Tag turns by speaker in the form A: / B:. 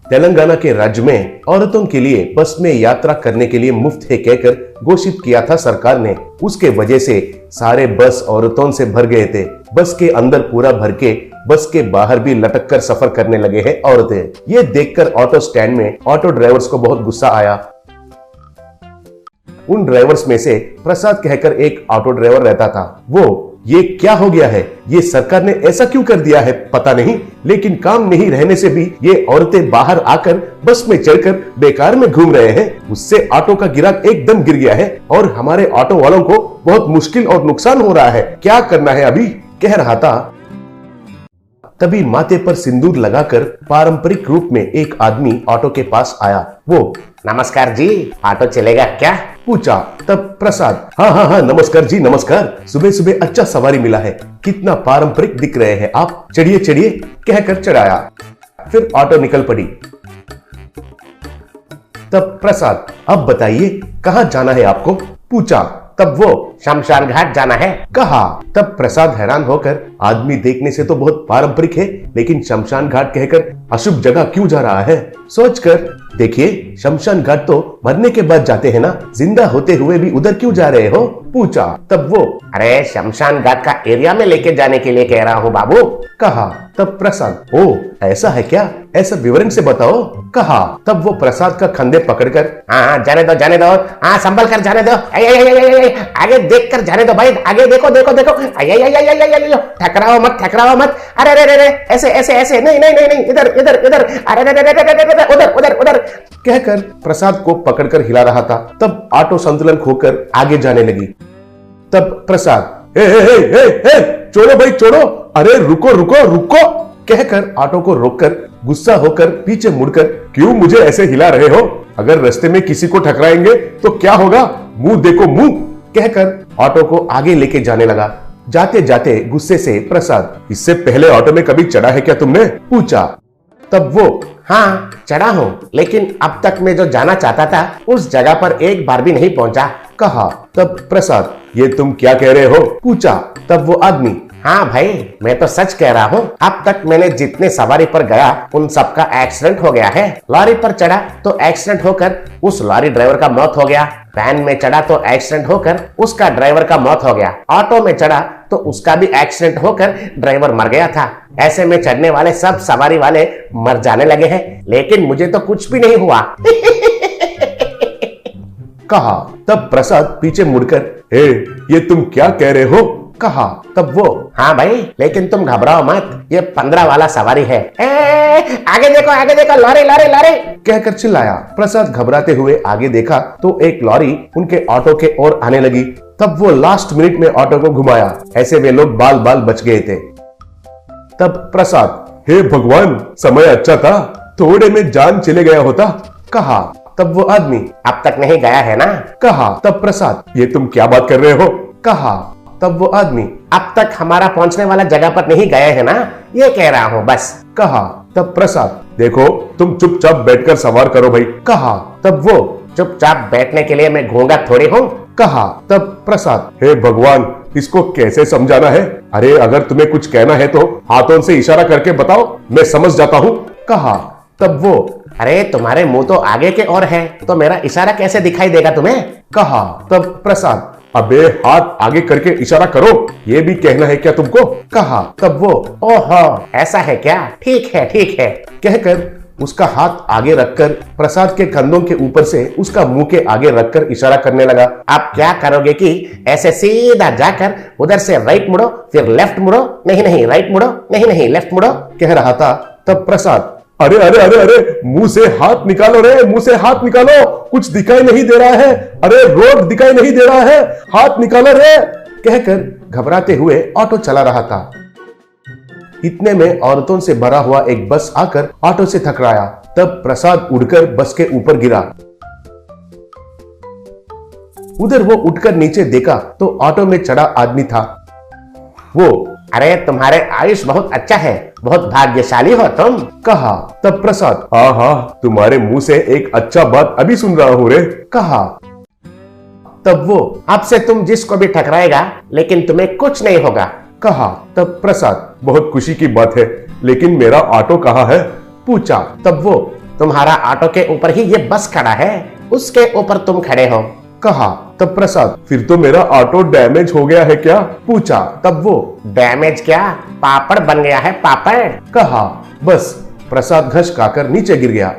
A: तेलंगाना के राज्य में औरतों के लिए बस में यात्रा करने के लिए मुफ्त है कहकर घोषित किया था सरकार ने। उसके वजह से सारे बस औरतों से भर गए थे। बस के अंदर पूरा भर के बस के बाहर भी लटक कर सफर करने लगे हैं औरतें। ये देखकर ऑटो स्टैंड में ऑटो ड्राइवर्स को बहुत गुस्सा आया। उन ड्राइवर्स में से प्रसाद कहकर एक ऑटो ड्राइवर रहता था। वो ये क्या हो गया है, ये सरकार ने ऐसा क्यों कर दिया है पता नहीं, लेकिन काम नहीं रहने से भी ये औरतें बाहर आकर बस में चढ़कर बेकार में घूम रहे हैं। उससे ऑटो का गिराक एकदम गिर गया है और हमारे ऑटो वालों को बहुत मुश्किल और नुकसान हो रहा है। क्या करना है अभी, कह रहा था। तभी माथे पर सिंदूर लगाकर पारंपरिक रूप में एक आदमी ऑटो के पास आया। वो
B: नमस्कार जी, ऑटो चलेगा क्या,
A: पूछा। तब प्रसाद हाँ नमस्कार जी नमस्कार, सुबह सुबह अच्छा सवारी मिला है, कितना पारंपरिक दिख रहे हैं आप, चढ़िए चढ़िए कहकर चढ़ाया। फिर ऑटो निकल पड़ी। तब प्रसाद अब बताइए कहाँ जाना है आपको, पूछा। तब वो
B: शमशान घाट जाना है,
A: कहा। तब प्रसाद हैरान होकर आदमी देखने से तो बहुत पारंपरिक है, लेकिन शमशान घाट कहकर अशुभ जगह क्यों जा रहा है। सोचकर देखिए शमशान घाट तो मरने के बाद जाते हैं ना, जिंदा होते हुए भी उधर क्यों जा रहे हो, पूछा। तब वो
B: अरे शमशान घाट का एरिया में लेके जाने के लिए कह रहा हूँ बाबू,
A: कहा। तब प्रसाद ओ ऐसा है क्या, ऐसा विवरण से बताओ, कहा। तब वो प्रसाद का कंधे पकड़कर
B: हाँ जाने दो, हाँ संभल कर जाने दो, आगे देख कर जाने दो भाई, आगे देखो, ठकराओ मत, अरे ऐसे नहीं, इधर, अरे उधर
A: कहकर प्रसाद को पकड़कर हिला रहा था। तब ऑटो संतुलन खोकर आगे जाने लगी। तब प्रसाद छोड़ो भाई छोड़ो, अरे रुको कहकर ऑटो को रोककर गुस्सा होकर पीछे मुड़कर, क्यों मुझे ऐसे हिला रहे हो, अगर रास्ते में किसी को टकराएंगे तो क्या होगा, मुंह देखो मुंह, कहकर ऑटो को आगे लेके जाने लगा। जाते जाते गुस्से से प्रसाद इससे पहले ऑटो में कभी चढ़ा है क्या तुमने, पूछा। तब वो
B: हाँ चढ़ा हूँ, लेकिन अब तक मैं जो जाना चाहता था उस जगह पर एक बार भी नहीं पहुंचा,
A: कहा। तब प्रसाद ये तुम क्या कह रहे हो, पूछा। तब वो आदमी
B: हाँ भाई मैं तो सच कह रहा हूँ, अब तक मैंने जितने सवारी पर गया उन सबका एक्सीडेंट हो गया है। लॉरी पर चढ़ा तो एक्सीडेंट होकर उस लॉरी ड्राइवर का मौत हो गया, वैन में चढ़ा तो एक्सीडेंट होकर उसका ड्राइवर का मौत हो गया, ऑटो में चढ़ा तो उसका भी एक्सीडेंट होकर ड्राइवर मर गया था। ऐसे में चढ़ने वाले सब सवारी वाले मर जाने लगे हैं, लेकिन मुझे तो कुछ भी नहीं हुआ।
A: कहा। तब प्रसाद पीछे मुड़कर ये तुम क्या कह रहे हो, कहा। तब वो
B: हाँ भाई लेकिन तुम घबराओ मत, ये 15 वाला सवारी है, आगे देखो लॉरी
A: कहकर चिल्लाया। प्रसाद घबराते हुए आगे देखा तो एक लॉरी उनके ऑटो के ओर आने लगी। तब वो लास्ट मिनट में ऑटो को घुमाया, ऐसे में लोग बाल बच गए थे। तब प्रसाद हे भगवान समय अच्छा था, थोड़े में जान चले गया होता, कहा। तब वो आदमी
B: अब तक नहीं गया है ना,
A: कहा। तब प्रसाद ये तुम क्या बात कर रहे हो, कहा। तब वो आदमी
B: अब तक हमारा पहुंचने वाला जगह पर नहीं गए है ना, ये कह रहा हूँ बस,
A: कहा। तब प्रसाद देखो तुम चुपचाप बैठकर सवार करो भाई, कहा। तब वो
B: चुपचाप बैठने के लिए मैं घूंगा थोड़ी हूँ,
A: कहा। तब प्रसाद हे भगवान इसको कैसे समझाना है, अरे अगर तुम्हें कुछ कहना है तो हाथों से इशारा करके बताओ, मैं समझ जाता हूँ, कहा। तब वो
B: अरे तुम्हारे मुंह तो आगे के ओर है, तो मेरा इशारा कैसे दिखाई देगा तुम्हें, कहा।
A: तब प्रसाद अबे हाथ आगे करके इशारा करो, ये भी कहना है क्या तुमको, कहा। तब वो
B: ओहो ऐसा है क्या, ठीक है
A: कहकर उसका हाथ आगे रखकर प्रसाद के कंधों के ऊपर से उसका मुंह के आगे रखकर इशारा करने लगा।
B: आप क्या करोगे कि ऐसे सीधा जाकर उधर से राइट मुड़ो, फिर लेफ्ट मुड़ो, नहीं राइट मुड़ो, नहीं लेफ्ट मुड़ो,
A: कह रहा था। तब प्रसाद अरे मुंह से हाथ निकालो रे, मुंह से हाथ निकालो, कुछ दिखाई नहीं दे रहा है, अरे रोड दिखाई नहीं दे रहा है, हाथ निकालो रे, कहकर घबराते हुए ऑटो चला रहा था। इतने में औरतों से भरा हुआ एक बस आकर ऑटो से टकराया। तब प्रसाद उड़कर बस के ऊपर गिरा। उधर वो उठकर नीचे देखा तो ऑटो में चढ़ा आदमी था। वो
B: अरे तुम्हारे आयुष बहुत अच्छा है, बहुत भाग्यशाली हो तुम,
A: कहा। तब प्रसाद हाँ तुम्हारे मुंह से एक अच्छा बात अभी सुन रहा हूँ रे, कहा। तब वो
B: अब से तुम जिसको भी टकराएगा लेकिन तुम्हें कुछ नहीं होगा,
A: कहा। तब प्रसाद बहुत खुशी की बात है, लेकिन मेरा ऑटो कहाँ है, पूछा। तब वो
B: तुम्हारा ऑटो के ऊपर ही ये बस खड़ा है, उसके ऊपर तुम खड़े हो।
A: कहा। तब प्रसाद, फिर तो मेरा ऑटो डैमेज हो गया है क्या? पूछा। तब वो,
B: डैमेज क्या, पापड़ बन गया है पापड़।
A: कहा। बस प्रसाद घस खाकर नीचे गिर गया।